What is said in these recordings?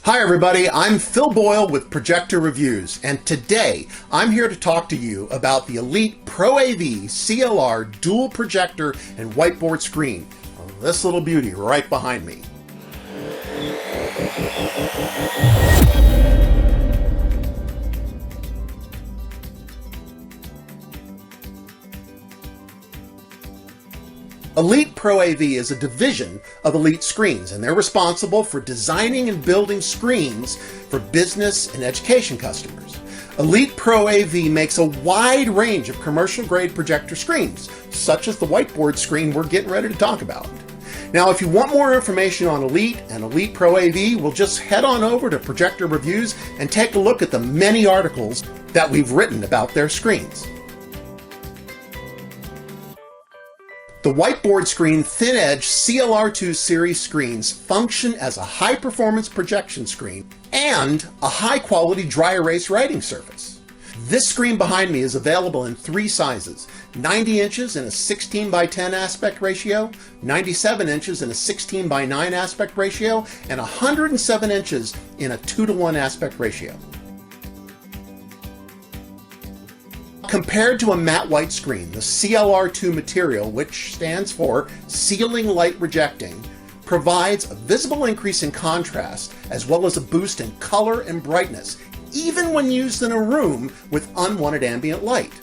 Hi everybody, I'm Phil Boyle with Projector Reviews, and today I'm here to talk to you about the Elite ProAV CLR dual projector and whiteboard screen. This little beauty right behind me. Elite ProAV is a division of Elite Screens, and they're responsible for designing and building screens for business and education customers. Elite ProAV makes a wide range of commercial-grade projector screens, such as the whiteboard screen we're getting ready to talk about. Now, if you want more information on Elite and Elite ProAV, we'll just head on over to Projector Reviews and take a look at the many articles that we've written about their screens. The WhiteBoardScreen thin-edge CLR2 series screens function as a high-performance projection screen and a high-quality dry erase writing surface. This screen behind me is available in three sizes: 90 inches in a 16 by 10 aspect ratio, 97 inches in a 16 by 9 aspect ratio, and 107 inches in a 2:1 aspect ratio. Compared to a matte white screen, the CLR2 material, which stands for Ceiling Light Rejecting, provides a visible increase in contrast as well as a boost in color and brightness, even when used in a room with unwanted ambient light.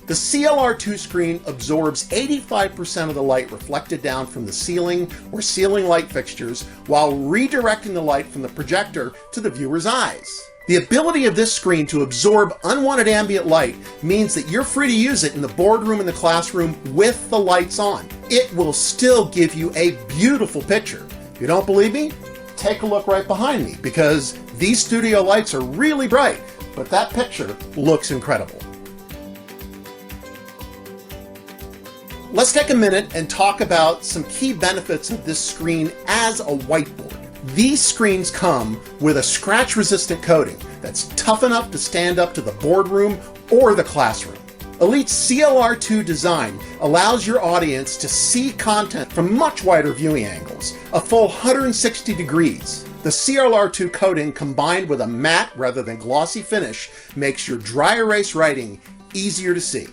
The CLR2 screen absorbs 85% of the light reflected down from the ceiling or ceiling light fixtures while redirecting the light from the projector to the viewer's eyes. The ability of this screen to absorb unwanted ambient light means that you're free to use it in the boardroom and the classroom with the lights on. It will still give you a beautiful picture. If you don't believe me, take a look right behind me, because these studio lights are really bright, but that picture looks incredible. Let's take a minute and talk about some key benefits of this screen as a whiteboard. These screens come with a scratch-resistant coating that's tough enough to stand up to the boardroom or the classroom. Elite's CLR2 design allows your audience to see content from much wider viewing angles, a full 160 degrees. The CLR2 coating, combined with a matte rather than glossy finish, makes your dry erase writing easier to see.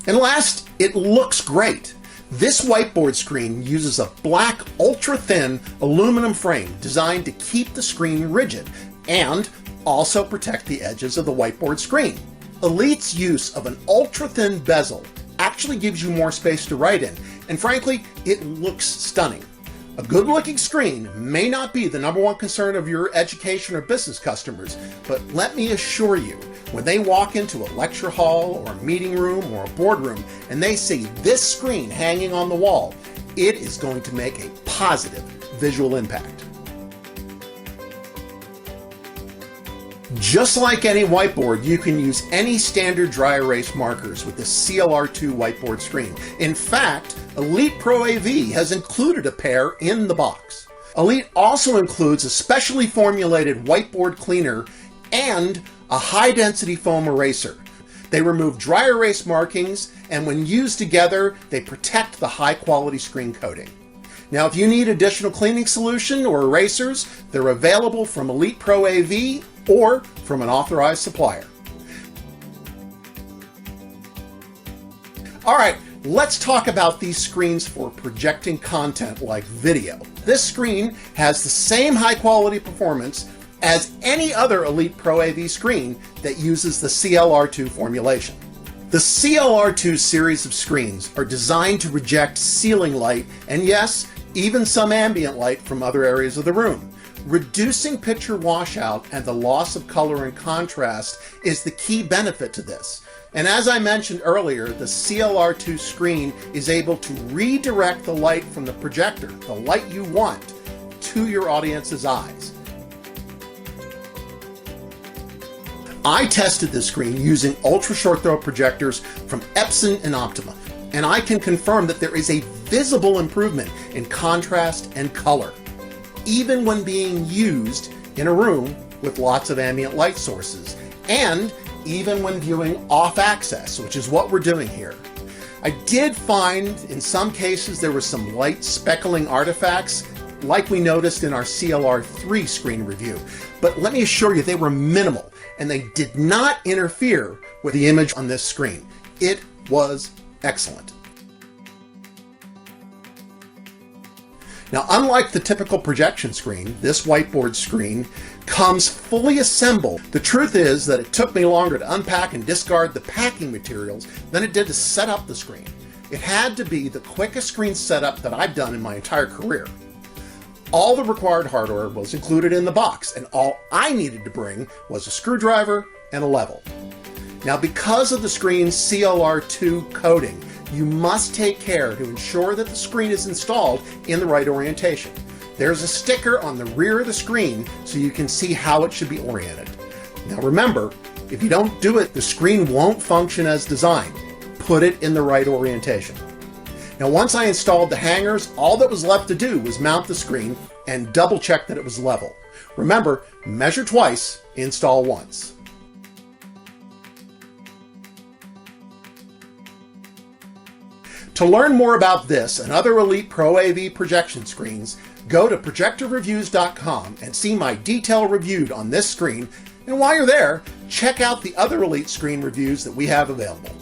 And last, it looks great. This whiteboard screen uses a black, ultra-thin aluminum frame designed to keep the screen rigid and also protect the edges of the whiteboard screen. Elite's use of an ultra-thin bezel actually gives you more space to write in, and frankly, it looks stunning. A good-looking screen may not be the #1 concern of your education or business customers, but let me assure you, when they walk into a lecture hall or a meeting room or a boardroom and they see this screen hanging on the wall, it is going to make a positive visual impact. Just like any whiteboard, you can use any standard dry erase markers with the CLR2 whiteboard screen. In fact, Elite ProAV has included a pair in the box. Elite also includes a specially formulated whiteboard cleaner and a high-density foam eraser. They remove dry erase markings, and when used together, they protect the high-quality screen coating. Now, if you need additional cleaning solution or erasers, they're available from Elite ProAV or from an authorized supplier. All right, let's talk about these screens for projecting content like video. This screen has the same high-quality performance as any other Elite ProAV screen that uses the CLR2 formulation. The CLR2 series of screens are designed to reject ceiling light and, yes, even some ambient light from other areas of the room. Reducing picture washout and the loss of color and contrast is the key benefit to this. And as I mentioned earlier, the CLR2 screen is able to redirect the light from the projector, the light you want, to your audience's eyes. I tested this screen using ultra short throw projectors from Epson and Optima, and I can confirm that there is a visible improvement in contrast and color, even when being used in a room with lots of ambient light sources, and even when viewing off axis, which is what we're doing here. I did find in some cases there were some light speckling artifacts like we noticed in our CLR 3 screen review. But let me assure you, they were minimal, and they did not interfere with the image on this screen. It was excellent. Now, unlike the typical projection screen, this whiteboard screen comes fully assembled. The truth is that it took me longer to unpack and discard the packing materials than it did to set up the screen. It had to be the quickest screen setup that I've done in my entire career. All the required hardware was included in the box, and all I needed to bring was a screwdriver and a level. Now, because of the screen's CLR2 coating, you must take care to ensure that the screen is installed in the right orientation. There's a sticker on the rear of the screen so you can see how it should be oriented. Now remember, if you don't do it, the screen won't function as designed. Put it in the right orientation. Now, once I installed the hangers, all that was left to do was mount the screen and double check that it was level. Remember, measure twice, install once. To learn more about this and other Elite ProAV projection screens, go to projectorreviews.com and see my detailed review on this screen. And while you're there, check out the other Elite screen reviews that we have available.